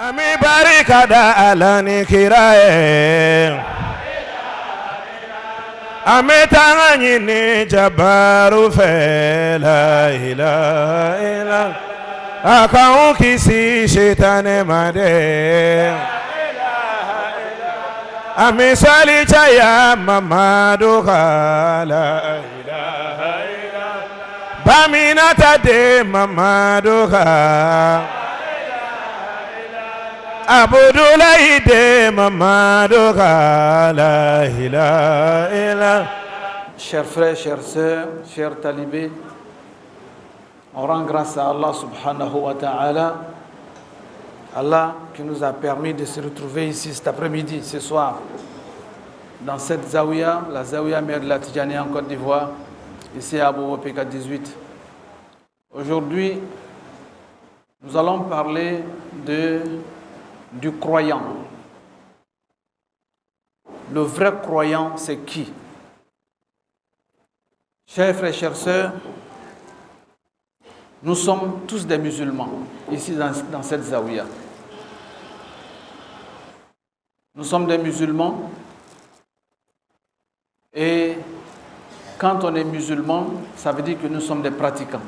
Ami barikada alani kirae Ami tangani ni jabaru fe la ilaha illa Akaun kisi shetane made Ami sali chaya mamadu kala ilaha illa Bamina tade mamadu kala Abdoulaye de Mamadou la ilaha illa. Chers frères, chères sœurs, chers talibés, on rend grâce à Allah subhanahu wa ta'ala, Allah qui nous a permis de se retrouver ici cet après-midi, ce soir, dans cette zawiya, la zawiya mère de la Tidjaniya en Côte d'Ivoire, ici à Abobo PK 18. Aujourd'hui, nous allons parler du croyant. Le vrai croyant, c'est qui? Chers frères, chères sœurs, nous sommes tous des musulmans, ici dans cette zawiya. Nous sommes des musulmans et quand on est musulman, ça veut dire que nous sommes des pratiquants.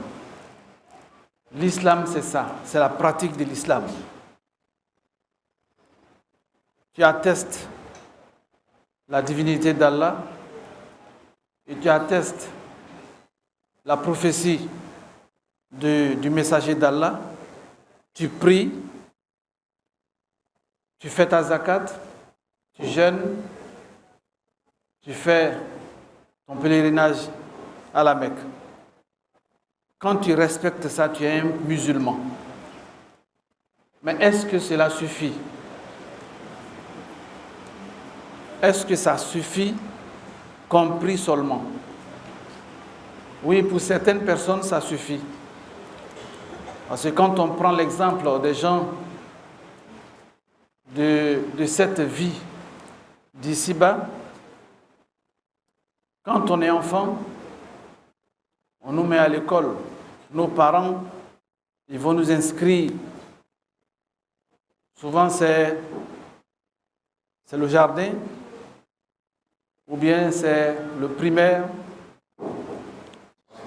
L'islam, c'est ça, c'est la pratique de l'islam. Tu attestes la divinité d'Allah et tu attestes la prophétie du messager d'Allah. Tu pries, tu fais ta zakat, tu jeûnes, tu fais ton pèlerinage à la Mecque. Quand tu respectes ça, tu es un musulman. Mais est-ce que cela suffit? Est-ce que ça suffit, compris seulement? Oui, pour certaines personnes, ça suffit. Parce que quand on prend l'exemple des gens de cette vie d'ici-bas, quand on est enfant, on nous met à l'école. Nos parents, ils vont nous inscrire. Souvent, c'est le jardin, ou bien c'est le primaire.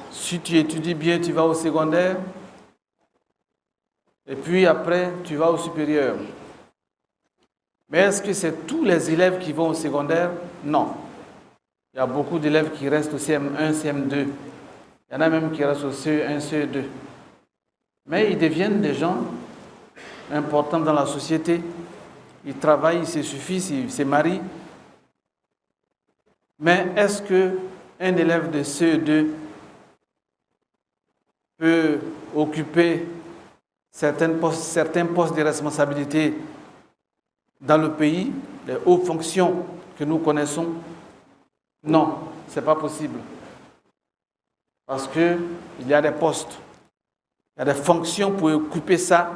Si tu étudies bien, tu vas au secondaire. Et puis après, tu vas au supérieur. Mais est-ce que c'est tous les élèves qui vont au secondaire? Non. Il y a beaucoup d'élèves qui restent au CM1, CM2. Il y en a même qui restent au CE1, CE2. Mais ils deviennent des gens importants dans la société. Ils travaillent, ils se suffisent, ils se marient. Mais est-ce qu'un élève de CE2 peut occuper certains postes de responsabilité dans le pays, les hautes fonctions que nous connaissons? Non, ce n'est pas possible. Parce qu'il y a des postes, il y a des fonctions pour occuper ça.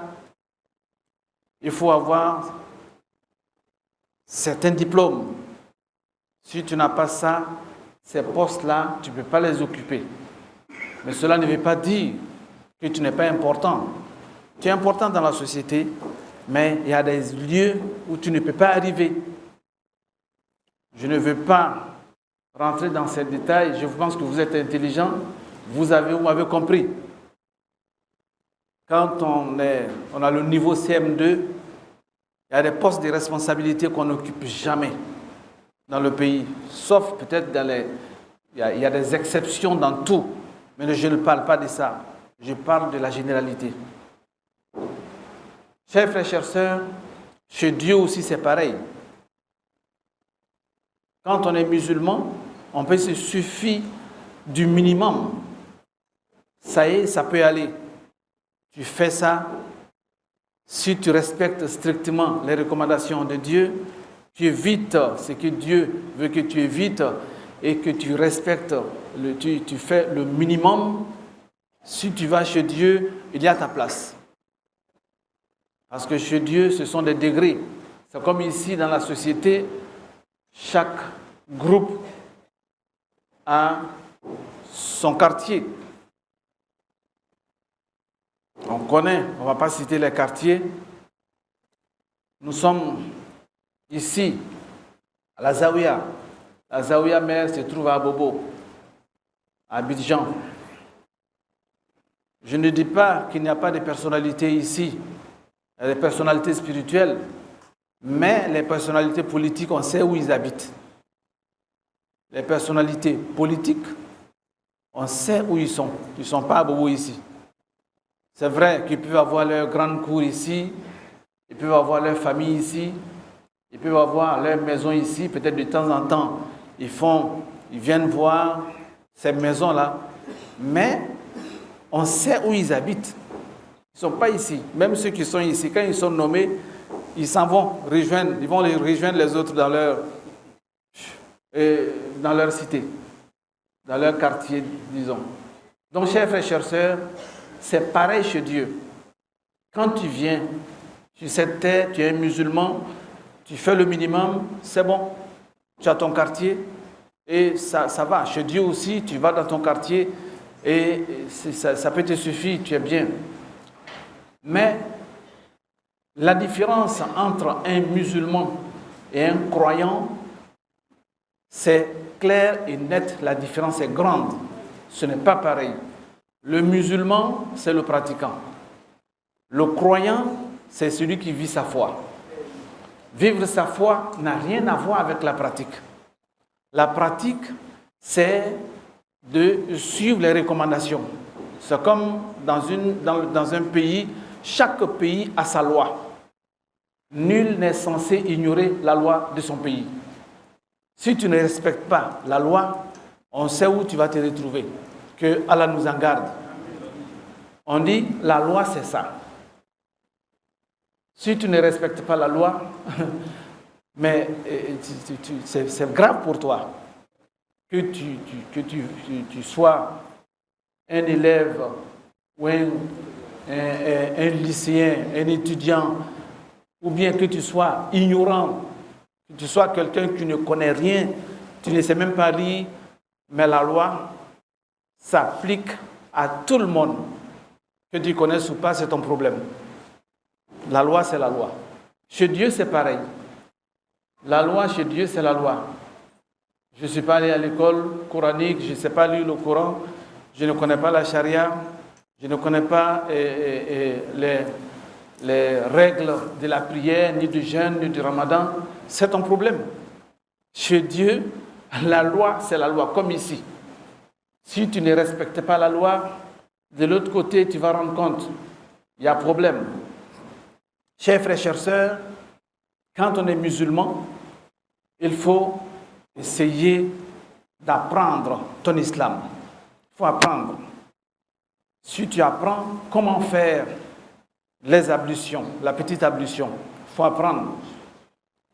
Il faut avoir certains diplômes. Si tu n'as pas ça, ces postes-là, tu ne peux pas les occuper. Mais cela ne veut pas dire que tu n'es pas important. Tu es important dans la société, mais il y a des lieux où tu ne peux pas arriver. Je ne veux pas rentrer dans ces détails. Je pense que vous êtes intelligent. Vous m'avez compris. Quand on a le niveau CM2, il y a des postes de responsabilité qu'on n'occupe jamais dans le pays. Sauf peut-être il y a des exceptions dans tout. Mais je ne parle pas de ça. Je parle de la généralité. Chers frères, chères sœurs, chez Dieu aussi c'est pareil. Quand on est musulman, on peut se suffire du minimum. Ça y est, ça peut aller. Tu fais ça. Si tu respectes strictement les recommandations de Dieu, tu évites ce que Dieu veut que tu évites et que tu respectes, tu fais le minimum. Si tu vas chez Dieu, il y a ta place. Parce que chez Dieu, ce sont des degrés. C'est comme ici dans la société, chaque groupe a son quartier. On connaît, on ne va pas citer les quartiers, Nous sommes ici, à la Zaouia. La Zaouia mère se trouve à Bobo, à Abidjan. Je ne dis pas qu'il n'y a pas de personnalités ici, il y a des personnalités spirituelles, mais les personnalités politiques, on sait où ils habitent. Les personnalités politiques, on sait où ils sont. Ils ne sont pas à Bobo ici. C'est vrai qu'ils peuvent avoir leur grande cour ici, ils peuvent avoir leur famille ici, ils peuvent avoir leur maison ici. Peut-être de temps en temps, ils viennent voir ces maisons-là. Mais on sait où ils habitent. Ils ne sont pas ici. Même ceux qui sont ici, quand ils sont nommés, ils s'en vont rejoindre, ils vont rejoindre les autres dans leur cité, dans leur quartier, disons. Donc, chers frères et chères sœurs, c'est pareil chez Dieu. Quand tu viens sur cette terre, tu es un musulman, tu fais le minimum, c'est bon. Tu as ton quartier et ça va. Chez Dieu aussi, tu vas dans ton quartier et ça peut te suffire, tu es bien. Mais la différence entre un musulman et un croyant, c'est clair et net, la différence est grande. Ce n'est pas pareil. Le musulman, c'est le pratiquant. Le croyant, c'est celui qui vit sa foi. Vivre sa foi n'a rien à voir avec la pratique. La pratique, c'est de suivre les recommandations. C'est comme dans un pays, chaque pays a sa loi. Nul n'est censé ignorer la loi de son pays. Si tu ne respectes pas la loi, on sait où tu vas te retrouver. Que Allah nous en garde. On dit, la loi c'est ça. Si tu ne respectes pas la loi, mais c'est grave pour toi que tu sois un élève ou un lycéen, un étudiant, ou bien que tu sois ignorant, que tu sois quelqu'un qui ne connaît rien, tu ne sais même pas lire, mais la loi s'applique à tout le monde. Que tu connaisses ou pas, c'est ton problème. La loi, c'est la loi. Chez Dieu, c'est pareil. La loi, chez Dieu, c'est la loi. Je ne suis pas allé à l'école coranique, je ne sais pas lire le Coran, je ne connais pas la charia, je ne connais pas les règles de la prière, ni du jeûne, ni du ramadan. C'est ton problème. Chez Dieu, la loi, c'est la loi, comme ici. Si tu ne respectes pas la loi, de l'autre côté, tu vas rendre compte, il y a problème. Chers frères et chères sœurs, quand on est musulman, il faut essayer d'apprendre ton islam. Il faut apprendre. Si tu apprends comment faire les ablutions, la petite ablution, il faut apprendre.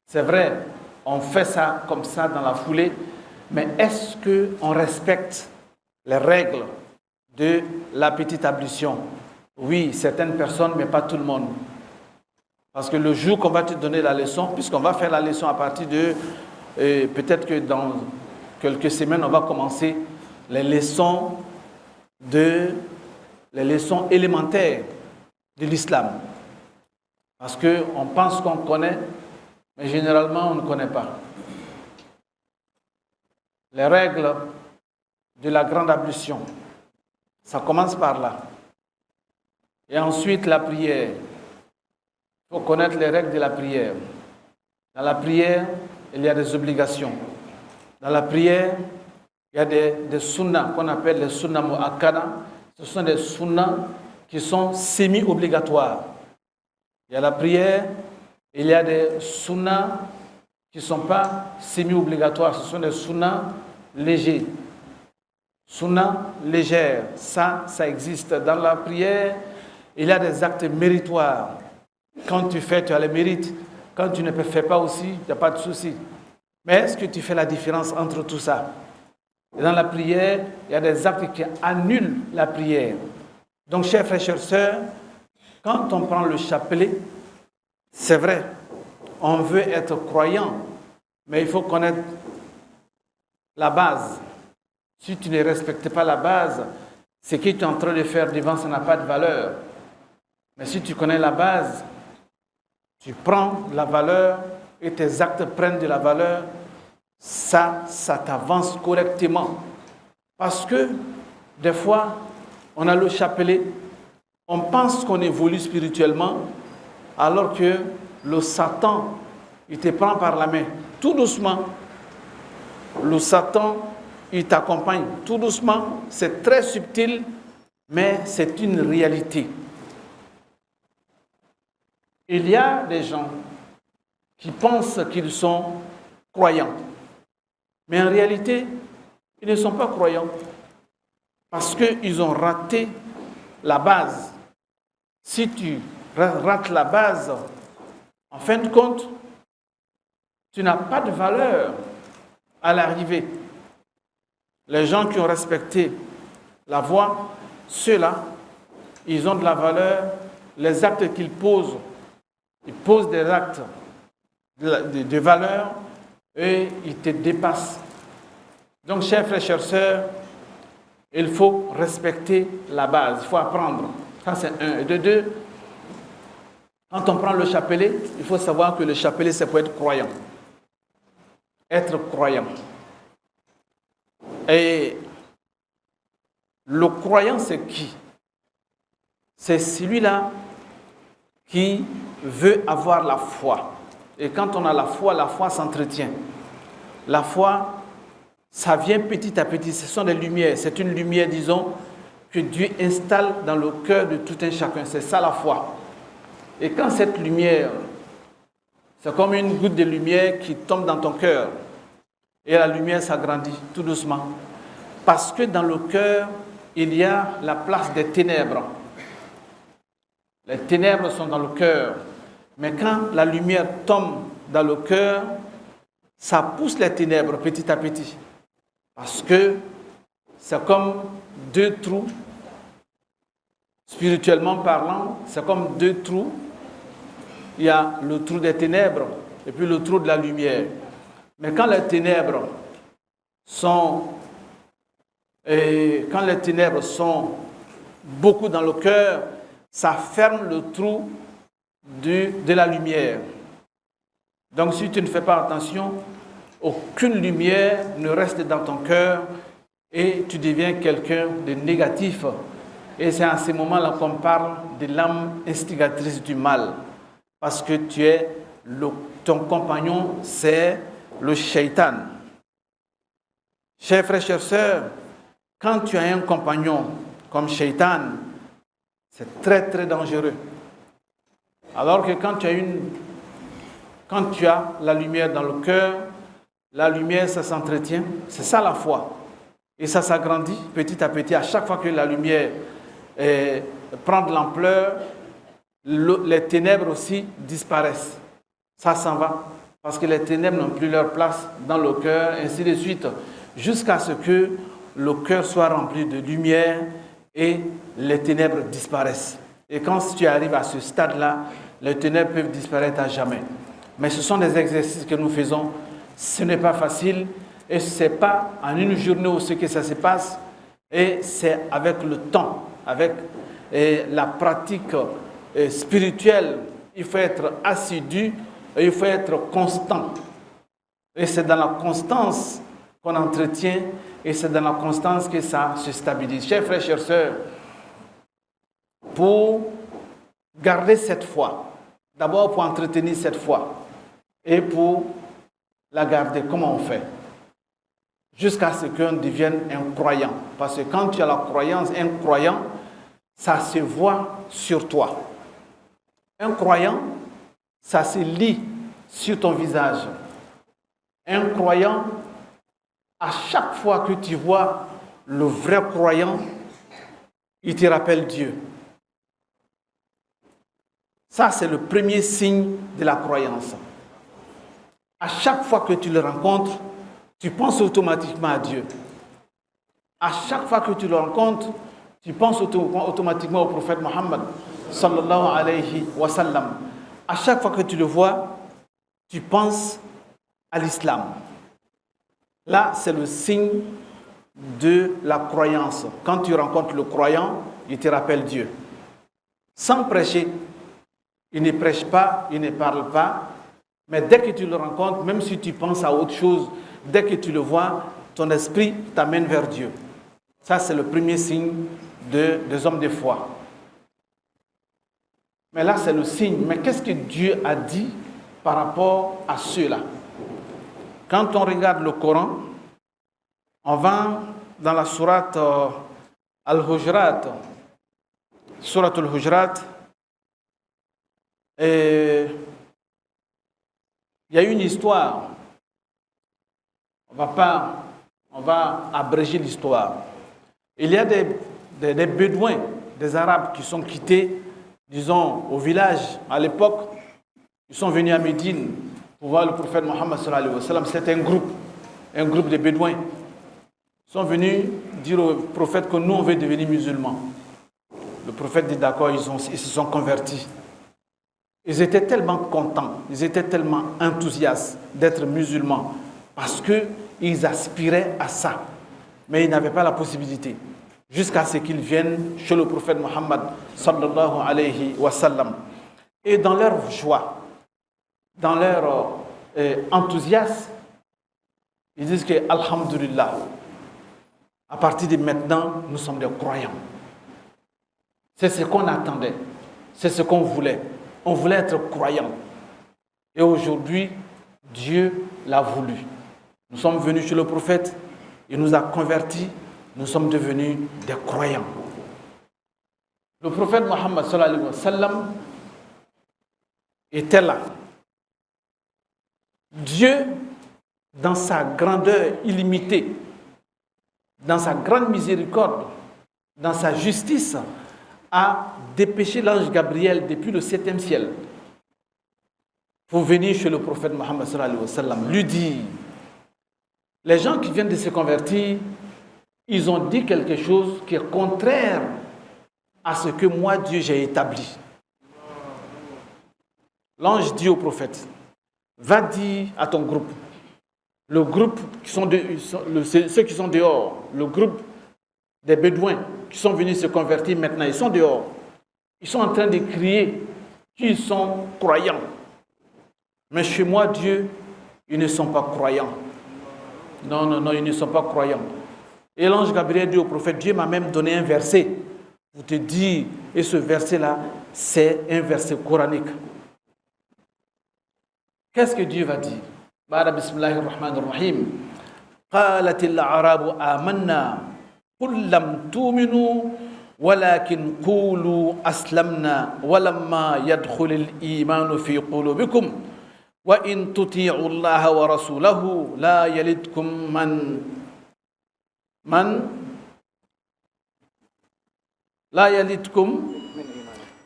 C'est vrai, on fait ça comme ça dans la foulée, mais est-ce qu'on respecte les règles de la petite ablution? Oui, certaines personnes, mais pas tout le monde. Parce que le jour qu'on va te donner la leçon, puisqu'on va faire la leçon à partir de, peut-être que dans quelques semaines, on va commencer les leçons élémentaires de l'islam. Parce qu'on pense qu'on connaît, mais généralement, on ne connaît pas. Les règles de la grande ablution, ça commence par là. Et ensuite, la prière. Il faut connaître les règles de la prière. Dans la prière, il y a des obligations. Dans la prière, il y a des sunnas qu'on appelle les sunnas mu'akkada. Ce sont des sunnas qui sont semi-obligatoires. Il y a la prière, il y a des sunnas qui ne sont pas semi-obligatoires. Ce sont des sunnas légers. Sunnas légères, ça existe. Dans la prière, il y a des actes méritoires. Quand tu fais, tu as le mérite. Quand tu ne fais pas aussi, il n'y a pas de souci. Mais est-ce que tu fais la différence entre tout ça? Et dans la prière, il y a des actes qui annulent la prière. Donc, chers frères et chères sœurs, quand on prend le chapelet, c'est vrai, on veut être croyant, mais il faut connaître la base. Si tu ne respectes pas la base, ce que tu es en train de faire devant, ça n'a pas de valeur. Mais si tu connais la base, tu prends de la valeur et tes actes prennent de la valeur, ça t'avance correctement. Parce que des fois, on a le chapelet, on pense qu'on évolue spirituellement, alors que le Satan, il te prend par la main, tout doucement. Le Satan, il t'accompagne tout doucement, c'est très subtil, mais c'est une réalité. Il y a des gens qui pensent qu'ils sont croyants, mais en réalité, ils ne sont pas croyants parce qu'ils ont raté la base. Si tu rates la base, en fin de compte, tu n'as pas de valeur à l'arrivée. Les gens qui ont respecté la voie, ceux-là, ils ont de la valeur. Les actes qu'ils posent, ils posent des actes de valeur et ils te dépassent. Donc, chers frères, chères sœurs, il faut respecter la base, il faut apprendre. Ça, c'est un. Et de deux, quand on prend le chapelet, il faut savoir que le chapelet, c'est pour être croyant. Être croyant. Et le croyant, c'est qui? C'est celui-là qui veut avoir la foi. Et quand on a la foi s'entretient. La foi, ça vient petit à petit. Ce sont des lumières. C'est une lumière, disons, que Dieu installe dans le cœur de tout un chacun. C'est ça la foi. Et quand cette lumière, c'est comme une goutte de lumière qui tombe dans ton cœur. Et la lumière s'agrandit tout doucement. Parce que dans le cœur, il y a la place des ténèbres. Les ténèbres sont dans le cœur. Mais quand la lumière tombe dans le cœur, ça pousse les ténèbres petit à petit. Parce que c'est comme deux trous, spirituellement parlant, c'est comme deux trous. Il y a le trou des ténèbres et puis le trou de la lumière. Mais quand les ténèbres sont beaucoup dans le cœur, ça ferme le trou de la lumière. Donc si tu ne fais pas attention, aucune lumière ne reste dans ton cœur et tu deviens quelqu'un de négatif. Et c'est à ce moment-là qu'on parle de l'âme instigatrice du mal. Parce que ton compagnon, c'est le shaitan. Chers frères, chères sœurs, quand tu as un compagnon comme shaitan, c'est très très dangereux. Alors que quand tu as la lumière dans le cœur, la lumière, ça s'entretient. C'est ça la foi. Et ça s'agrandit petit à petit. À chaque fois que la lumière prend de l'ampleur, les ténèbres aussi disparaissent. Ça s'en va. Parce que les ténèbres n'ont plus leur place dans le cœur, ainsi de suite, jusqu'à ce que le cœur soit rempli de lumière et les ténèbres disparaissent. Et quand tu arrives à ce stade-là, les ténèbres peuvent disparaître à jamais. Mais ce sont des exercices que nous faisons. Ce n'est pas facile et ce n'est pas en une journée où ça se passe. Et c'est avec le temps, avec la pratique spirituelle. Il faut être assidu et il faut être constant. Et c'est dans la constance qu'on entretient et c'est dans la constance que ça se stabilise. Chers frères, chères sœurs, pour garder cette foi, d'abord pour entretenir cette foi et pour la garder, comment on fait? Jusqu'à ce qu'on devienne un croyant. Parce que quand tu as la croyance, un croyant, ça se voit sur toi. Un croyant, ça se lit sur ton visage. Un croyant, à chaque fois que tu vois le vrai croyant, il te rappelle Dieu. Ça, c'est le premier signe de la croyance. À chaque fois que tu le rencontres, tu penses automatiquement à Dieu. À chaque fois que tu le rencontres, tu penses automatiquement au prophète Mohammed sallallahu alayhi wa sallam. À chaque fois que tu le vois, tu penses à l'islam. Là, c'est le signe de la croyance. Quand tu rencontres le croyant, il te rappelle Dieu. Sans prêcher, il ne prêche pas, il ne parle pas, mais dès que tu le rencontres, même si tu penses à autre chose, dès que tu le vois, ton esprit t'amène vers Dieu. Ça, c'est le premier signe des hommes de foi. Mais là, c'est le signe. Mais qu'est-ce que Dieu a dit par rapport à ceux-là? Quand on regarde le Coran, on va dans la sourate Al-Hujurat, sourate Al-Hujurat, et il y a une histoire. On va abréger l'histoire. Il y a des Bédouins, des Arabes qui sont quittés, disons, au village à l'époque. Ils sont venus à Médine pour voir le prophète Mohammed sallallahu alayhi wa sallam. C'était un groupe de Bédouins. Ils sont venus dire au prophète que nous, on veut devenir musulmans. Le prophète dit d'accord, ils se sont convertis. Ils étaient tellement contents, ils étaient tellement enthousiastes d'être musulmans parce qu'ils aspiraient à ça. Mais ils n'avaient pas la possibilité. Jusqu'à ce qu'ils viennent chez le prophète Mohammed sallallahu alayhi wa sallam. Et dans leur joie, dans leur enthousiasme, ils disent que alhamdulillah, à partir de maintenant, nous sommes des croyants. C'est ce qu'on attendait, c'est ce qu'on voulait. On voulait être croyants. Et aujourd'hui, Dieu l'a voulu. Nous sommes venus chez le prophète, il nous a convertis, nous sommes devenus des croyants. Le prophète Mohammed sallallahu alayhi wa sallam était là. Dieu, dans sa grandeur illimitée, dans sa grande miséricorde, dans sa justice, a dépêché l'ange Gabriel depuis le 7e ciel pour venir chez le prophète Mohammed sallallahu alayhi wa sallam, lui dire, les gens qui viennent de se convertir, ils ont dit quelque chose qui est contraire à ce que moi, Dieu, j'ai établi. L'ange dit au prophète, va dire à ton groupe, le groupe ceux qui sont dehors, le groupe des Bédouins qui sont venus se convertir maintenant, ils sont dehors. Ils sont en train de crier qu'ils sont croyants. Mais chez moi, Dieu, ils ne sont pas croyants. Non, ils ne sont pas croyants. Et l'ange Gabriel dit au prophète, Dieu m'a même donné un verset pour te dire, et ce verset-là, c'est un verset coranique. Qu'est-ce que Dieu va dire? Bada bismillahir rahmanir rahim. Qalatil arabu amanna qul lam tu'minu walakin qulu aslamna walamma yadkhulul imanu fi qulubikum wa in tuti'u allaha wa rasulahu la yalidkum la yalidkum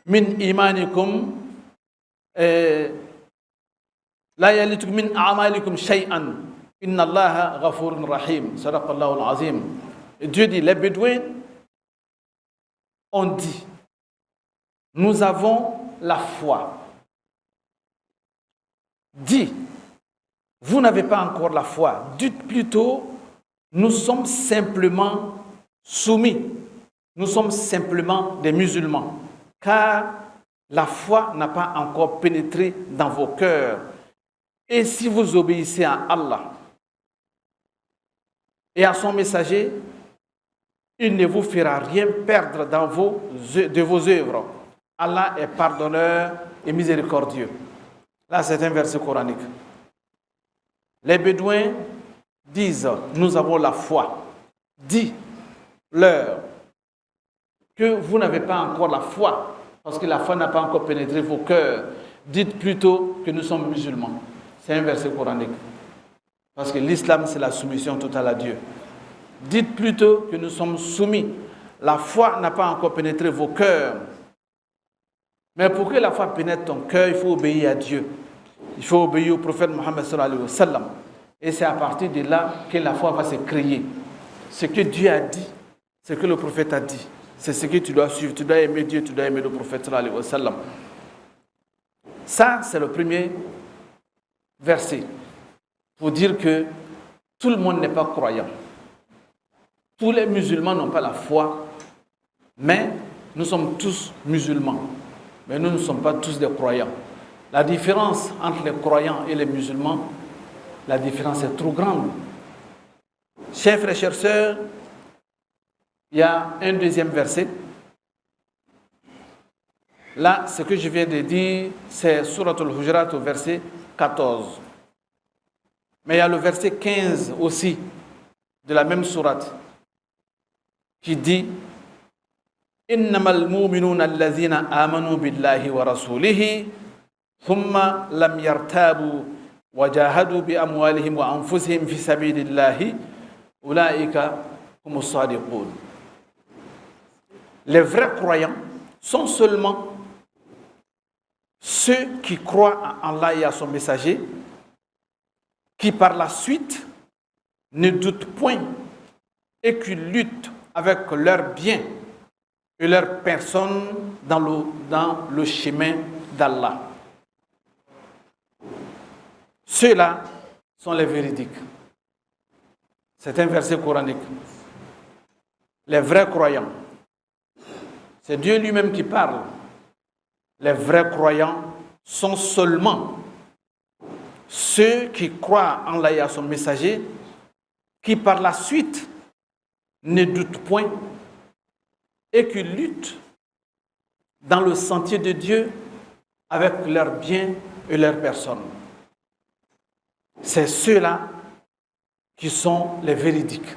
min imanikum la yalidkum min a'malikum shay'an inna allaha ghafurun rahim. Sadaqallahu al-azim. Et Dieu dit, les Bédouins ont dit, nous avons la foi. Dit, vous n'avez pas encore la foi. Dites plutôt, nous sommes simplement soumis. Nous sommes simplement des musulmans. Car la foi n'a pas encore pénétré dans vos cœurs. Et si vous obéissez à Allah et à son messager, il ne vous fera rien perdre de vos œuvres. Allah est pardonneur et miséricordieux. Là, c'est un verset coranique. Les Bédouins disent, nous avons la foi. Dis-leur que vous n'avez pas encore la foi, parce que la foi n'a pas encore pénétré vos cœurs. Dites plutôt que nous sommes musulmans. C'est un verset coranique. Parce que l'islam, c'est la soumission totale à Dieu. Dites plutôt que nous sommes soumis. La foi n'a pas encore pénétré vos cœurs. Mais pour que la foi pénètre ton cœur, il faut obéir à Dieu. Il faut obéir au prophète Mohammed sallallahu alayhi wa sallam. Et c'est à partir de là que la foi va se créer. Ce que Dieu a dit, ce que le prophète a dit, c'est ce que tu dois suivre. Tu dois aimer Dieu, tu dois aimer le prophète sallallahu alayhi wa sallam. Ça, c'est le premier verset pour dire que tout le monde n'est pas croyant. Tous les musulmans n'ont pas la foi, mais nous sommes tous musulmans. mais nous ne sommes pas tous des croyants. La différence entre les croyants et les musulmans, la différence est trop grande. Chers frères et chères sœurs, il y a un deuxième verset. Là, ce que je viens de dire, c'est Surat al-Hujurat au verset 14. Mais il y a le verset 15 aussi de la même sourate qui dit Innamal mu'minuna alladhina amanu billahi wa rasulihi thumma lam yartabu wa jahadu bi amwalihim wa anfusihim fi sabilillahi ulaika humus sadiqun. Les vrais croyants sont seulement ceux qui croient en Allah et à son messager, qui par la suite ne doutent point et qui luttent avec leurs biens et leur personne dans le chemin d'Allah. Ceux-là sont les véridiques. C'est un verset coranique. Les vrais croyants. C'est Dieu lui-même qui parle. Les vrais croyants sont seulement ceux qui croient en Allah et à son messager, qui par la suite ne doutent point et qui luttent dans le sentier de Dieu avec leurs biens et leurs personnes. C'est ceux-là qui sont les véridiques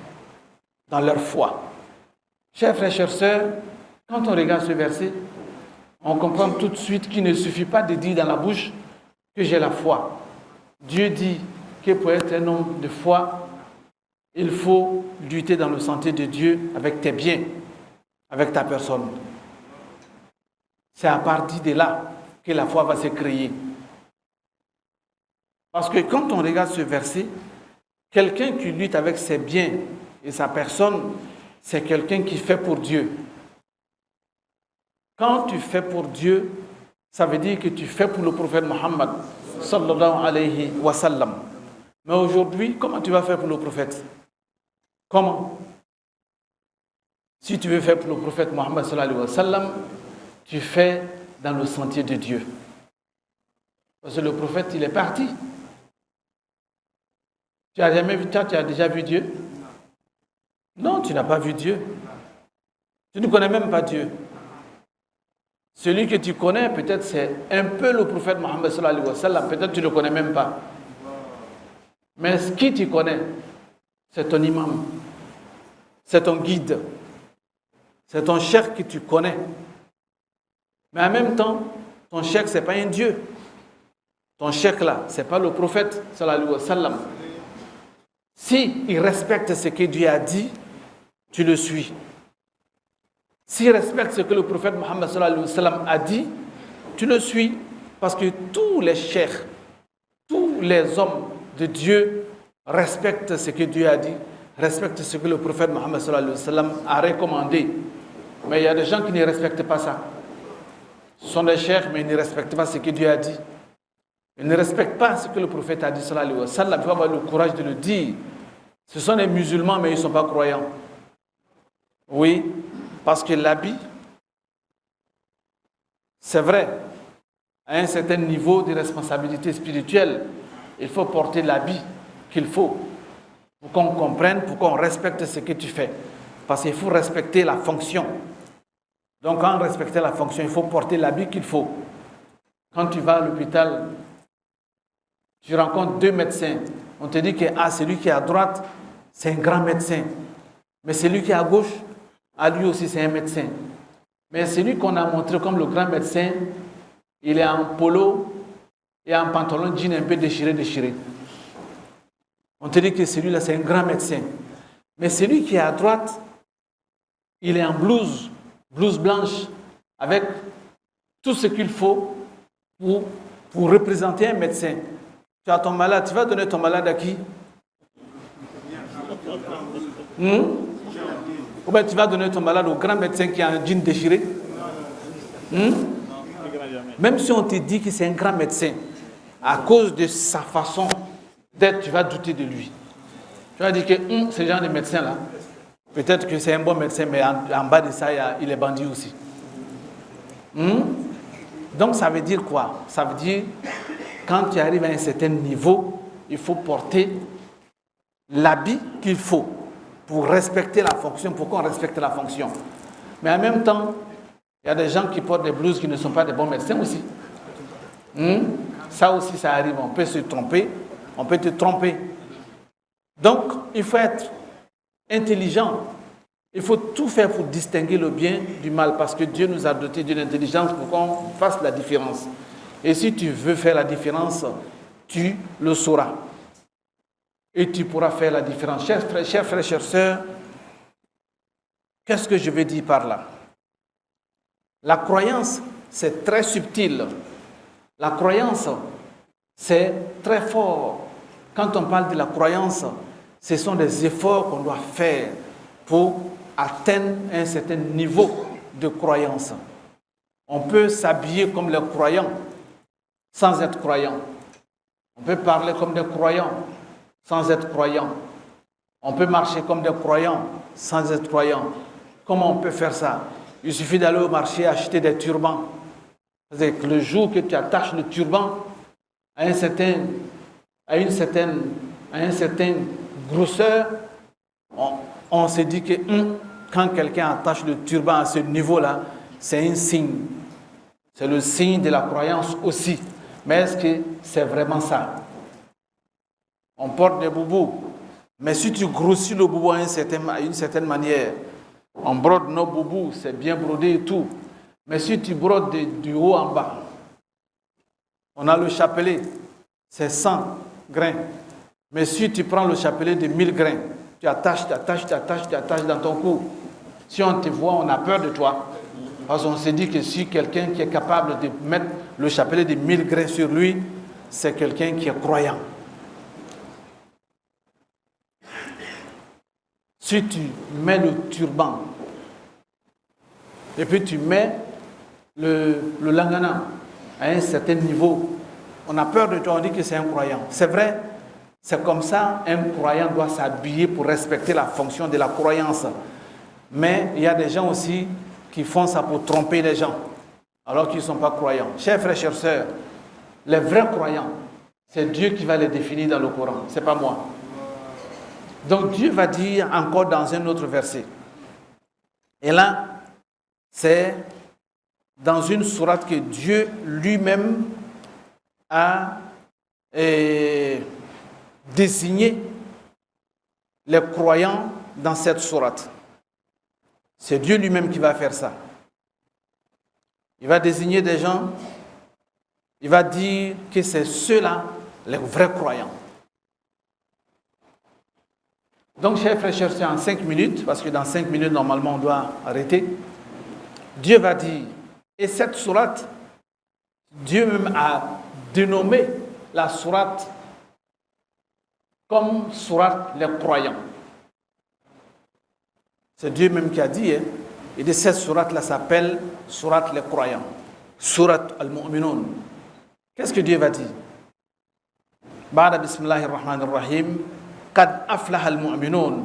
dans leur foi. Chers frères et chères sœurs, quand on regarde ce verset, on comprend tout de suite qu'il ne suffit pas de dire dans la bouche que j'ai la foi. Dieu dit que pour être un homme de foi, il faut lutter dans le sentier de Dieu avec tes biens, avec ta personne. C'est à partir de là que la foi va se créer. Parce que quand on regarde ce verset, quelqu'un qui lutte avec ses biens et sa personne, c'est quelqu'un qui fait pour Dieu. Quand tu fais pour Dieu, ça veut dire que tu fais pour le prophète Mohammed sallallahu alayhi wa sallam. Mais aujourd'hui, comment tu vas faire pour le prophète? Comment? Si tu veux faire pour le prophète Mohammed sallallahu alayhi wa sallam, tu fais dans le sentier de Dieu. Parce que le prophète, il est parti. Tu as jamais vu ça? Tu as déjà vu Dieu? Non, tu n'as pas vu Dieu. Tu ne connais même pas Dieu. Celui que tu connais, peut-être c'est un peu le prophète Mohammed sallallahu alayhi wa sallam, peut-être tu ne le connais même pas. Mais ce qui tu connais, c'est ton imam, c'est ton guide, c'est ton cheikh que tu connais. Mais en même temps, ton cheikh, ce n'est pas un Dieu. Ton cheikh là, ce n'est pas le prophète sallallahu alayhi wa sallam. S'il respecte ce que Dieu a dit, tu le suis. S'il respecte ce que le prophète Mohammed sallallahu alayhi wa sallam a dit, tu le suis. Parce que tous les cheikhs, tous les hommes de Dieu respectent ce que Dieu a dit, respectent ce que le prophète Mohammed sallallahu alayhi wa sallam a recommandé. Mais il y a des gens qui ne respectent pas ça. Ce sont des cheikhs, mais ils ne respectent pas ce que Dieu a dit. Ils ne respectent pas ce que le prophète a dit sallallahu alayhi wa sallam. Il faut avoir le courage de le dire. Ce sont des musulmans, mais ils ne sont pas croyants. Oui. Parce que l'habit, c'est vrai, à un certain niveau de responsabilité spirituelle, il faut porter l'habit qu'il faut pour qu'on comprenne, pour qu'on respecte ce que tu fais. Parce qu'il faut respecter la fonction. Donc, quand on respecte la fonction, il faut porter l'habit qu'il faut. Quand tu vas à l'hôpital, tu rencontres deux médecins. On te dit que celui qui est à droite, c'est un grand médecin. Mais celui qui est à gauche, lui aussi c'est un médecin. Mais celui qu'on a montré comme le grand médecin, il est en polo et en pantalon jean un peu déchiré. On te dit que celui-là c'est un grand médecin. Mais celui qui est à droite, il est en blouse blanche, avec tout ce qu'il faut pour représenter un médecin. Tu as ton malade, tu vas donner ton malade à qui? Ou bien tu vas donner ton malade au grand médecin qui a un jean déchiré? Même si on te dit que c'est un grand médecin, à cause de sa façon d'être, tu vas douter de lui. Tu vas dire que ce genre de médecin-là, peut-être que c'est un bon médecin, mais en bas de ça, il est bandit aussi. Donc ça veut dire quoi? Ça veut dire, quand tu arrives à un certain niveau, il faut porter l'habit qu'il faut pour respecter la fonction, pour qu'on respecte la fonction. Mais en même temps, il y a des gens qui portent des blouses qui ne sont pas des bons médecins aussi. Ça aussi, ça arrive. On peut se tromper, on peut te tromper. Donc, il faut être intelligent. Il faut tout faire pour distinguer le bien du mal, parce que Dieu nous a dotés d'une intelligence pour qu'on fasse la différence. Et si tu veux faire la différence, tu le sauras. Et tu pourras faire la différence. Chers frères, chères sœurs, qu'est-ce que je veux dire par là? La croyance, c'est très subtil. La croyance, c'est très fort. Quand on parle de la croyance, ce sont des efforts qu'on doit faire pour atteindre un certain niveau de croyance. On peut s'habiller comme les croyants sans être croyant. On peut parler comme des croyants sans être croyant. On peut marcher comme des croyants sans être croyant. Comment on peut faire ça? Il suffit d'aller au marché acheter des turbans. C'est-à-dire que le jour que tu attaches le turban à une certaine grosseur, on se dit que quand quelqu'un attache le turban à ce niveau-là, c'est un signe. C'est le signe de la croyance aussi. Mais est-ce que c'est vraiment ça? On porte des boubous. Mais si tu grossis le boubou à une certaine manière, on brode nos boubous, c'est bien brodé et tout. Mais si tu brodes du haut en bas, on a le chapelet, c'est 100 grains. Mais si tu prends le chapelet de 1000 grains, tu attaches dans ton cou. Si on te voit, on a peur de toi. Parce qu'on s'est dit que si quelqu'un qui est capable de mettre le chapelet de 1000 grains sur lui, c'est quelqu'un qui est croyant. Si tu mets le turban et puis tu mets le langana à un certain niveau, on a peur de toi, on dit que c'est un croyant. C'est vrai, c'est comme ça, un croyant doit s'habiller pour respecter la fonction de la croyance. Mais il y a des gens aussi qui font ça pour tromper les gens, alors qu'ils ne sont pas croyants. Chers frères, chères sœurs, les vrais croyants, c'est Dieu qui va les définir dans le Coran, ce n'est pas moi. Donc Dieu va dire encore dans un autre verset. Et là, c'est dans une sourate que Dieu lui-même a désigné les croyants dans cette sourate. C'est Dieu lui-même qui va faire ça. Il va désigner des gens, il va dire que c'est ceux-là, les vrais croyants. Donc, chers frères, chers sœurs, en 5 minutes, parce que dans 5 minutes, normalement, on doit arrêter, Dieu va dire, et cette sourate, Dieu même a dénommé la sourate comme sourate les croyants. C'est Dieu même qui a dit, et de cette sourate-là s'appelle sourate les croyants, sourate al-mu'minun. Qu'est-ce que Dieu va dire? Ba'da bismillahir rahmanir rahim. Qad aflaha al-mu'minun.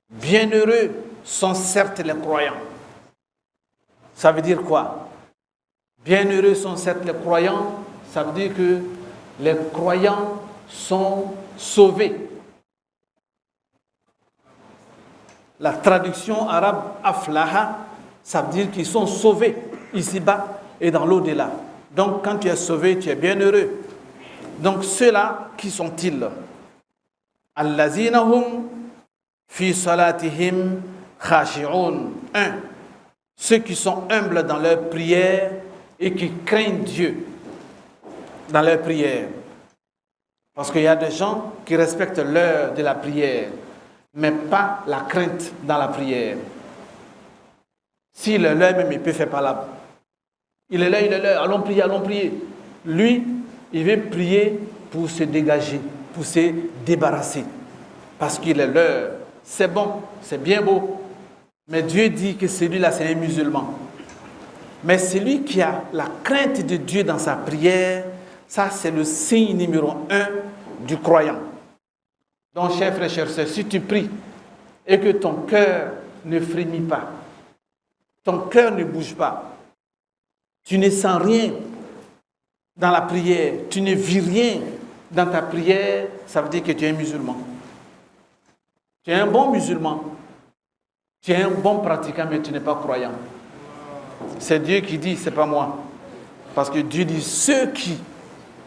Bienheureux sont certes les croyants. Ça veut dire quoi? Bienheureux sont certes les croyants, ça veut dire que les croyants sont sauvés. La traduction arabe aflaha, ça veut dire qu'ils sont sauvés ici-bas et dans l'au-delà. Donc quand tu es sauvé, tu es bienheureux. Donc ceux-là, qui sont-ils? Allazina hum fi salatihim khashi'un. 1. Ceux qui sont humbles dans leur prière et qui craignent Dieu dans leur prière. Parce qu'il y a des gens qui respectent l'heure de la prière, mais pas la crainte dans la prière. S'il est là, même il peut faire par là. Il est là, allons prier. Lui, il veut prier pour se dégager, pour se débarrasser. Parce qu'il est l'heure. C'est bon, c'est bien beau. Mais Dieu dit que celui-là, c'est un musulman. Mais celui qui a la crainte de Dieu dans sa prière, ça, c'est le signe numéro 1 du croyant. Donc, chers frères, chères sœurs, si tu pries et que ton cœur ne frémit pas, ton cœur ne bouge pas, tu ne sens rien dans la prière, tu ne vis rien dans ta prière, ça veut dire que tu es un musulman. Tu es un bon musulman. Tu es un bon pratiquant, mais tu n'es pas croyant. C'est Dieu qui dit, c'est pas moi. Parce que Dieu dit, ceux qui,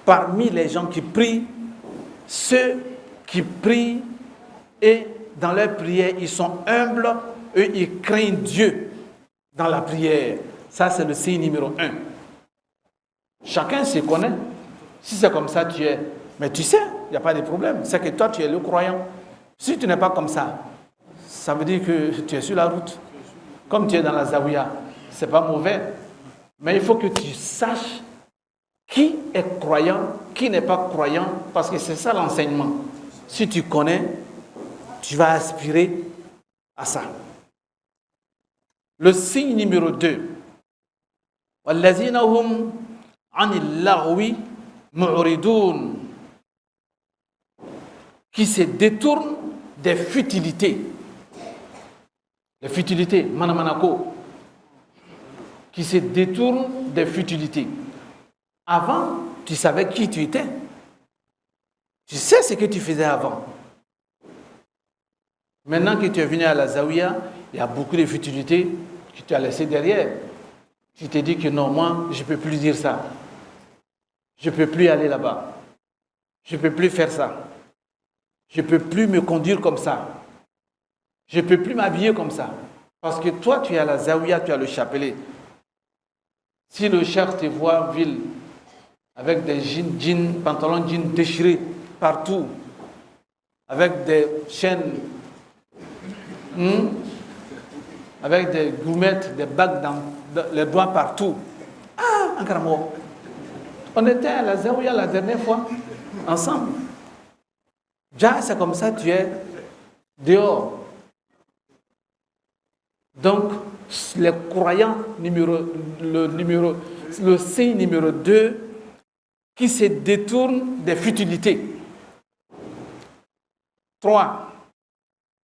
parmi les gens qui prient, ceux qui prient et dans leur prière, ils sont humbles, eux, ils craignent Dieu dans la prière. Ça, c'est le signe numéro 1. Chacun se connaît. Si c'est comme ça, tu es. Mais tu sais, il n'y a pas de problème. C'est que toi, tu es le croyant. Si tu n'es pas comme ça, ça veut dire que tu es sur la route. Comme tu es dans la zawiya, ce n'est pas mauvais. Mais il faut que tu saches qui est croyant, qui n'est pas croyant, parce que c'est ça l'enseignement. Si tu connais, tu vas aspirer à ça. Le signe numéro 2. وَالَّذِينَ هُمْ عَنِ اللَّغْوِ مُعْرِضُونَ, qui se détournent des futilités. Les futilités, manamanako, qui se détournent des futilités. Avant, tu savais qui tu étais. Tu sais ce que tu faisais avant. Maintenant que tu es venu à la Zawiya, il y a beaucoup de futilités que tu as laissées derrière. Tu t'es dit que non, moi, je ne peux plus dire ça. Je ne peux plus aller là-bas. Je ne peux plus faire ça. Je ne peux plus me conduire comme ça. Je ne peux plus m'habiller comme ça. Parce que toi, tu es à la Zawiya, tu as le chapelet. Si le cheikh te voit ville avec des jeans, pantalons jeans déchirés partout, avec des chaînes, avec des goumettes, des bagues dans les doigts partout. Ah, un grand. On était à la Zawiya la dernière fois, ensemble. Déjà, c'est comme ça, tu es dehors. Donc, les croyants, le signe numéro 2, qui se détournent des futilités. 3.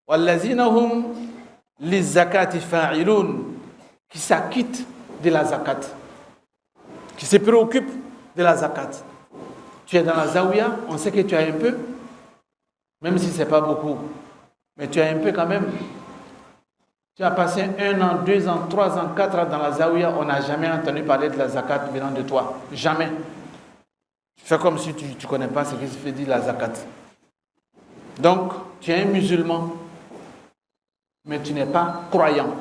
وَالَّذِينَ هُمْ لِلزَّكَاةِ فَاعِلُونَ, qui s'acquittent de la zakat, qui se préoccupent de la zakat. Tu es dans la Zawiya, on sait que tu as un peu, même si ce n'est pas beaucoup, mais tu as un peu quand même. Tu as passé 1 an, 2 ans, 3 ans, 4 ans dans la Zawiya, on n'a jamais entendu parler de la zakat venant de toi. Jamais. Tu fais comme si tu ne connais pas ce que se fait dire la zakat. Donc, tu es un musulman, mais tu n'es pas croyant.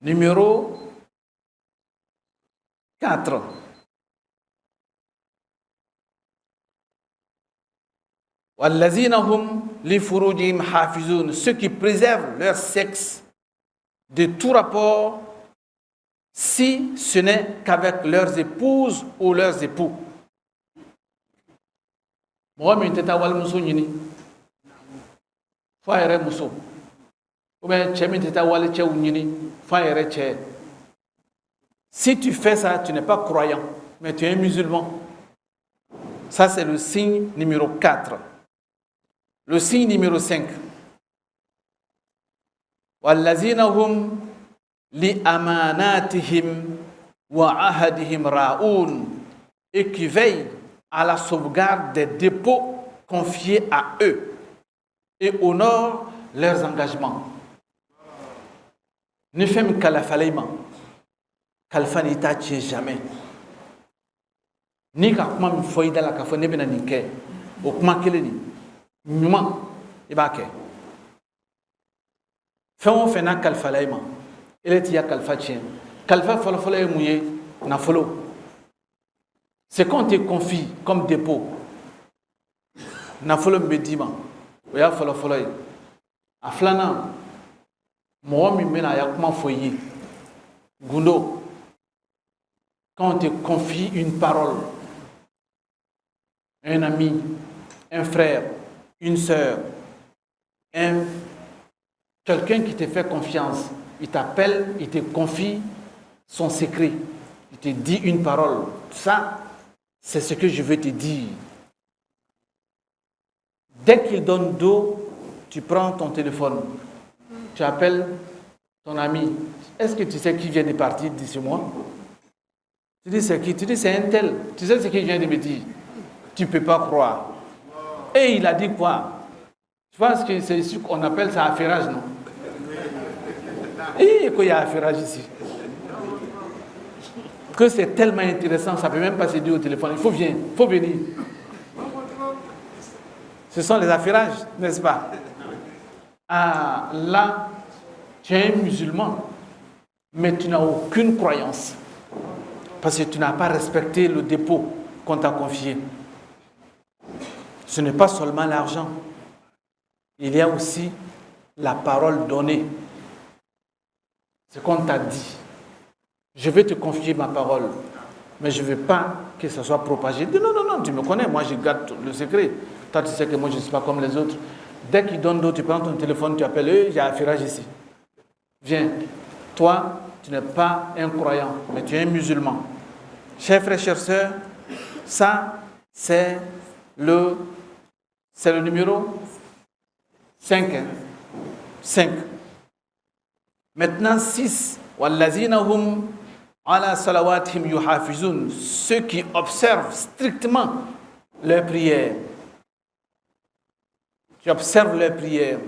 Numéro 4. وَالَّذِينَ هُمْ لِفُرُوجِهِمْ حَافِظُونَ, ceux qui préservent leur sexe de tout rapport, si ce n'est qu'avec leurs épouses ou leurs époux. Moi, je suis un muso nyini. Faut être muso. Ou bien, tu es nyini. Faut être. Si tu fais ça, tu n'es pas croyant, mais tu es un musulman. Ça, c'est le signe numéro 4. Le signe numéro 5. وَالَّذِينَ هُمْ لِأَمَانَاتِهِمْ وَعَهَدِهِمْ رَاؤُونَ, et qui veillent à la sauvegarde des dépôts confiés à eux et honorent leurs engagements. Ne fais qu'à la falaïma. Kalfanita tient jamais. Ni ka kuma mi foyi da la ka fo ne bena nin kɛ o kuma kelen ni ɲuman i b'a kɛ fɛn o fɛn n'a kalifala i ma ele t'i ya kalifa tiɲɛ kalifa fɔlɔfɔlɔ ye mun ye nafolo c'est qu'on te confie comme dépôt nafolo min bɛ d'i ma o y'a fɔlɔfɔlɔ ye a filanan mɔgɔ min bɛna a ya kuma fɔ i ye gundo quand on te confie une parole, un ami, un frère, une sœur, quelqu'un qui te fait confiance, il t'appelle, il te confie son secret, il te dit une parole. Ça, c'est ce que je veux te dire. Dès qu'il donne d'eau, tu prends ton téléphone, tu appelles ton ami, est-ce que tu sais qui vient de partir d'ici moi? Tu dis c'est qui? Tu dis c'est un tel. Tu sais ce qu'il vient de me dire? Tu ne peux pas croire. Et il a dit quoi? Je pense que c'est ce qu'on appelle ça affairage, non? Et qu'il y a affairage ici. Que c'est tellement intéressant, ça ne peut même pas se dire au téléphone. Il faut venir. Ce sont les affairages, n'est-ce pas? Ah, là, tu es un musulman, mais tu n'as aucune croyance. Parce que tu n'as pas respecté le dépôt qu'on t'a confié. Ce n'est pas seulement l'argent. Il y a aussi la parole donnée. Ce qu'on t'a dit. Je vais te confier ma parole, mais je ne veux pas que ça soit propagé. Non, tu me connais, moi je garde le secret. Toi, tu sais que moi je ne suis pas comme les autres. Dès qu'ils donnent d'autres, tu prends ton téléphone, tu appelles eux, j'ai affairage ici. Viens, toi, tu n'es pas un croyant, mais tu es un musulman. Chers frères, chères sœurs, ça, c'est le numéro 5. 5. Maintenant, 6. Wallazina hum ala salawatihim yuhafizun. Ceux qui observent strictement leurs prières. Qui observent leurs prières.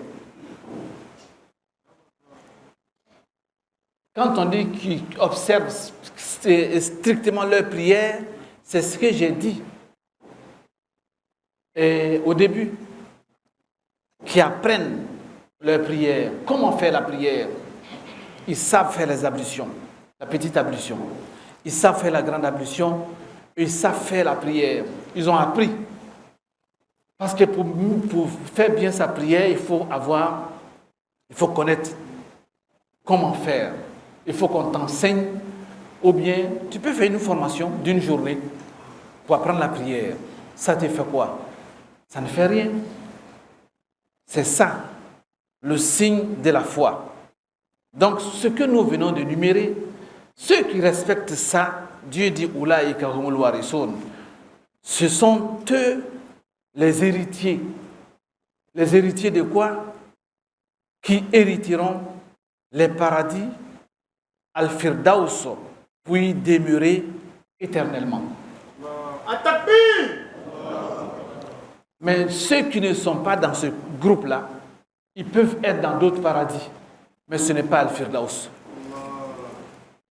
Quand on dit qu'ils observent strictement leurs prières, c'est ce que j'ai dit au début. Qui apprennent leurs prières. Comment faire la prière? Ils savent faire les ablutions, la petite ablution. Ils savent faire la grande ablution. Ils savent faire la prière. Ils ont appris. Parce que pour faire bien sa prière, il faut connaître comment faire. Il faut qu'on t'enseigne. Ou bien, tu peux faire une formation d'une journée pour apprendre la prière. Ça te fait quoi? Ça ne fait rien. C'est ça, le signe de la foi. Donc, ce que nous venons de numérer, ceux qui respectent ça, Dieu dit « Oulaïka humul warisoun ». Ce sont eux les héritiers. Les héritiers de quoi? Qui hériteront les paradis, al-Firdaus, puis demeurer éternellement. Mais ceux qui ne sont pas dans ce groupe-là, ils peuvent être dans d'autres paradis. Mais ce n'est pas Al-Firdaus.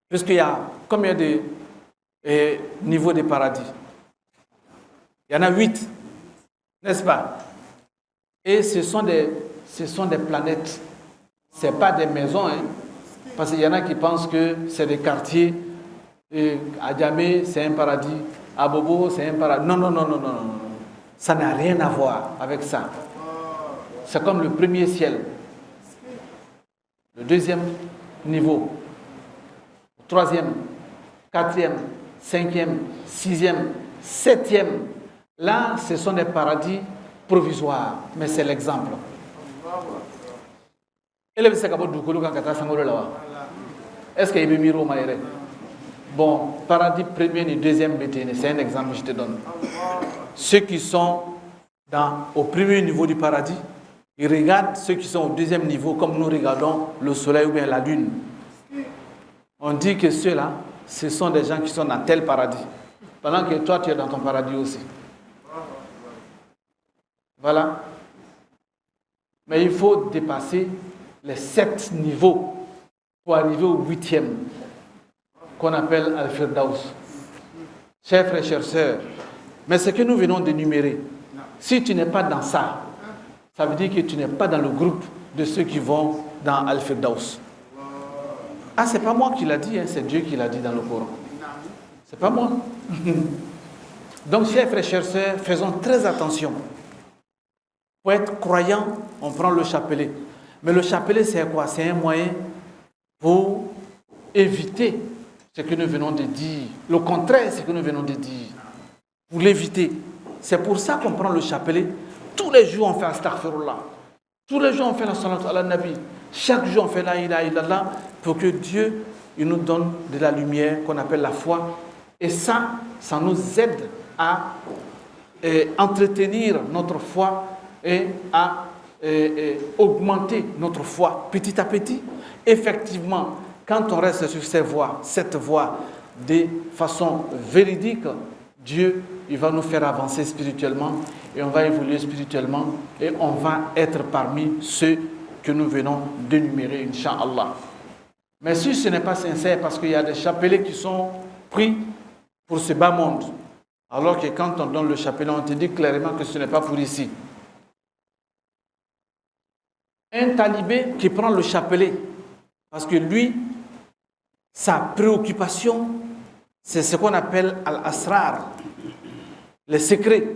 Puisqu'il y a combien de niveaux de paradis? Il y en a 8, n'est-ce pas? Et ce sont des planètes. Ce n'est pas des maisons, hein? Parce qu'il y en a qui pensent que c'est des quartiers. À Djamé, c'est un paradis. À Bobo, c'est un paradis. Non. Ça n'a rien à voir avec ça. C'est comme le premier ciel. Le deuxième niveau, le troisième, quatrième, cinquième, sixième, septième. Là, ce sont des paradis provisoires, mais c'est l'exemple. Est-ce qu'il y a miro maïre? Bon, paradis premier et deuxième, c'est un exemple que je te donne. Ceux qui sont au premier niveau du paradis, ils regardent ceux qui sont au deuxième niveau comme nous regardons le soleil ou bien la lune. On dit que ceux-là, ce sont des gens qui sont dans tel paradis. Pendant que toi, tu es dans ton paradis aussi. Voilà. Mais il faut dépasser les 7 niveaux pour arriver au 8e, qu'on appelle Al-Firdaus. Chers frères, chères sœurs, mais ce que nous venons d'énumérer, si tu n'es pas dans ça, ça veut dire que tu n'es pas dans le groupe de ceux qui vont dans Al-Firdaus. Ah, c'est pas moi qui l'a dit, hein, c'est Dieu qui l'a dit dans le Coran. C'est pas moi. Donc, chers frères, chères sœurs, faisons très attention. Pour être croyant, on prend le chapelet. Mais le chapelet, c'est quoi? C'est un moyen pour éviter ce que nous venons de dire. Le contraire, c'est ce que nous venons de dire. Pour l'éviter. C'est pour ça qu'on prend le chapelet. Tous les jours, on fait astaghfirullah. Tous les jours, on fait la salat ala nabi. Chaque jour, on fait la ilaha illallah pour que Dieu il nous donne de la lumière qu'on appelle la foi. Et ça nous aide à entretenir notre foi et à augmenter notre foi petit à petit. Effectivement, quand on reste sur cette voie de façon véridique, Dieu, il va nous faire avancer spirituellement et on va évoluer spirituellement et on va être parmi ceux que nous venons d'énumérer, Inch'Allah. Mais si ce n'est pas sincère, parce qu'il y a des chapelets qui sont pris pour ce bas monde, alors que quand on donne le chapelet, on te dit clairement que ce n'est pas pour ici. Un talibé qui prend le chapelet, parce que lui, sa préoccupation, c'est ce qu'on appelle al-asrar, les secrets.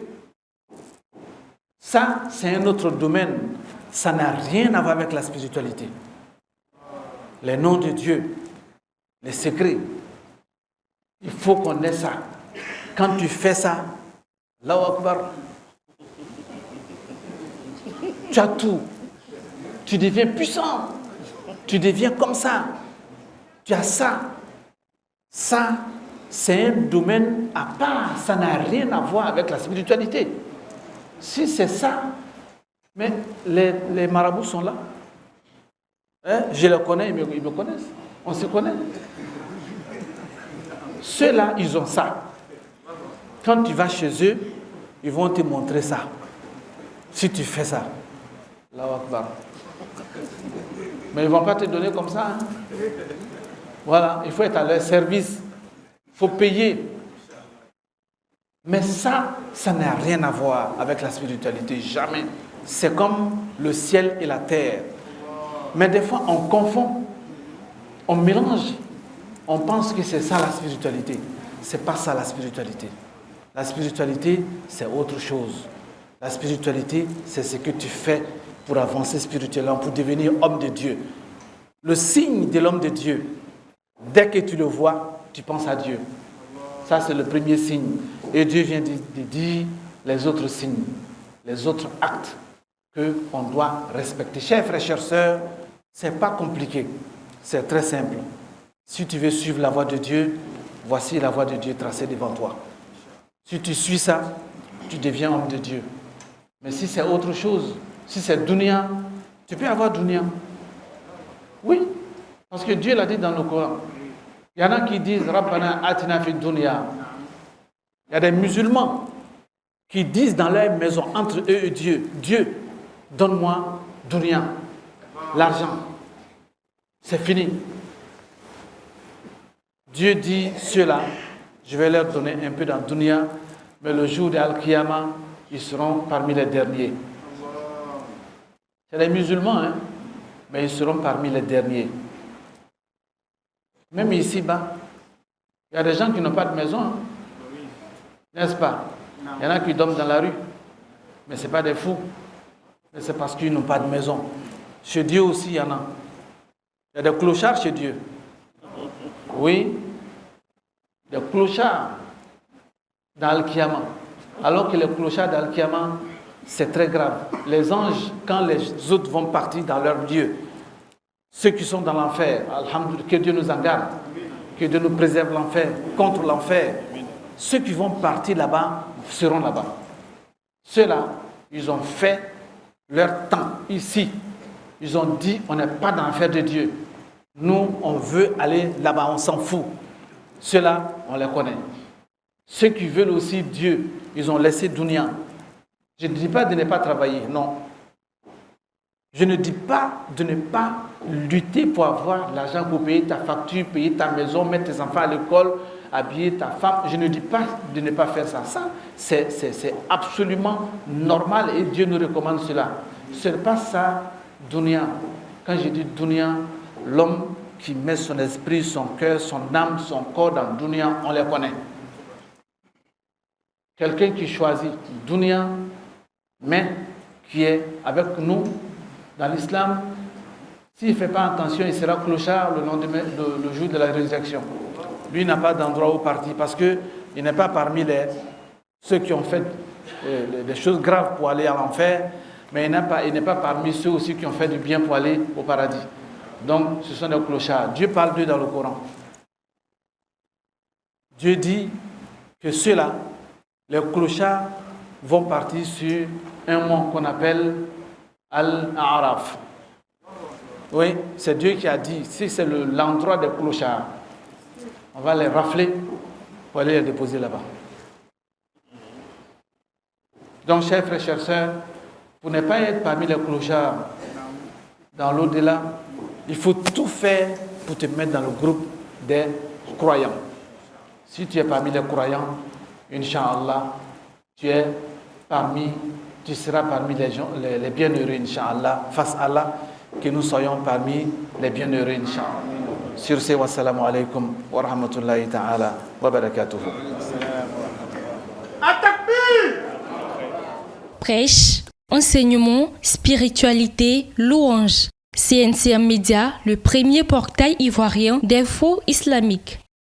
Ça, c'est un autre domaine. Ça n'a rien à voir avec la spiritualité. Les noms de Dieu, les secrets, il faut qu'on ait ça. Quand tu fais ça, Allahu Akbar, tu as tout. Tu deviens puissant. Tu deviens comme ça. Tu as ça. Ça, c'est un domaine à part. Ça n'a rien à voir avec la spiritualité. Si c'est ça, mais les marabouts sont là. Hein? Je les connais, ils me connaissent. On se connaît. Ceux-là, ils ont ça. Quand tu vas chez eux, ils vont te montrer ça. Si tu fais ça. Allahu Akbar. Mais ils ne vont pas te donner comme ça. Hein? Voilà, il faut être à leur service. Il faut payer. Mais ça n'a rien à voir avec la spiritualité. Jamais. C'est comme le ciel et la terre. Mais des fois, on confond. On mélange. On pense que c'est ça la spiritualité. Ce n'est pas ça la spiritualité. La spiritualité, c'est autre chose. La spiritualité, c'est ce que tu fais pour avancer spirituellement, pour devenir homme de Dieu. Le signe de l'homme de Dieu, dès que tu le vois, tu penses à Dieu. Ça, c'est le premier signe. Et Dieu vient de dire les autres signes, les autres actes qu'on doit respecter. Chers frères, chères sœurs, ce n'est pas compliqué. C'est très simple. Si tu veux suivre la voie de Dieu, voici la voie de Dieu tracée devant toi. Si tu suis ça, tu deviens homme de Dieu. Mais si c'est autre chose, si c'est dunya, tu peux avoir dunya. Oui, parce que Dieu l'a dit dans le Coran. Il y en a qui disent Rabbana atina fid dunya. Il y a des musulmans qui disent dans leur maison, entre eux et Dieu, Dieu, donne-moi dunya, l'argent. C'est fini. Dieu dit ceux-là, je vais leur donner un peu dans dunya, mais le jour de Al-Qiyamah, ils seront parmi les derniers. C'est les musulmans, hein, mais ils seront parmi les derniers. Même ici-bas, il y a des gens qui n'ont pas de maison, hein, n'est-ce pas? Il y en a qui dorment dans la rue, mais ce n'est pas des fous, mais c'est parce qu'ils n'ont pas de maison. Chez Dieu aussi, il y en a. Il y a des clochards chez Dieu. Oui, des clochards dans Al-Qiyamah. Alors que les clochards d'Al-Qiyamah, c'est très grave. Les anges, quand les autres vont partir dans leur lieu, ceux qui sont dans l'enfer, alhamdoulilah, que Dieu nous en garde, que Dieu nous préserve l'enfer, contre l'enfer. Ceux qui vont partir là-bas seront là-bas. Ceux-là, ils ont fait leur temps ici. Ils ont dit, on n'est pas dans l'affaire de Dieu. Nous, on veut aller là-bas, on s'en fout. Ceux-là, on les connaît. Ceux qui veulent aussi Dieu, ils ont laissé dunya. Je ne dis pas de ne pas travailler, non. Je ne dis pas de ne pas lutter pour avoir l'argent pour payer ta facture, payer ta maison, mettre tes enfants à l'école, habiller ta femme. Je ne dis pas de ne pas faire ça. Ça, c'est absolument normal et Dieu nous recommande cela. Ce n'est pas ça, dunya. Quand je dis dunya, l'homme qui met son esprit, son cœur, son âme, son corps dans dunya, on les connaît. Quelqu'un qui choisit dunya, mais qui est avec nous dans l'islam, s'il ne fait pas attention, il sera clochard le lendemain, le jour de la résurrection. Lui n'a pas d'endroit où partir parce qu'il n'est pas parmi ceux qui ont fait des choses graves pour aller à l'enfer, mais il n'est pas parmi ceux aussi qui ont fait du bien pour aller au paradis. Donc, ce sont des clochards. Dieu parle d'eux dans le Coran. Dieu dit que ceux-là, les clochards, vont partir sur un mont qu'on appelle Al-A'raf. Oui, c'est Dieu qui a dit, si c'est l'endroit des clochards, on va les rafler pour aller les déposer là-bas. Donc, chers frères et chères sœurs, pour ne pas être parmi les clochards dans l'au-delà, il faut tout faire pour te mettre dans le groupe des croyants. Si tu es parmi les croyants, Inch'Allah, tu seras parmi les bienheureux, Inch'Allah, face à Allah, que nous soyons parmi les bienheureux, Inch'Allah. Sur ce, wassalamu alaikum wa rahmatullahi ta'ala wa barakatuhu. Prêche, enseignement, spiritualité, louange. CNCM Média, le premier portail ivoirien d'infos islamiques.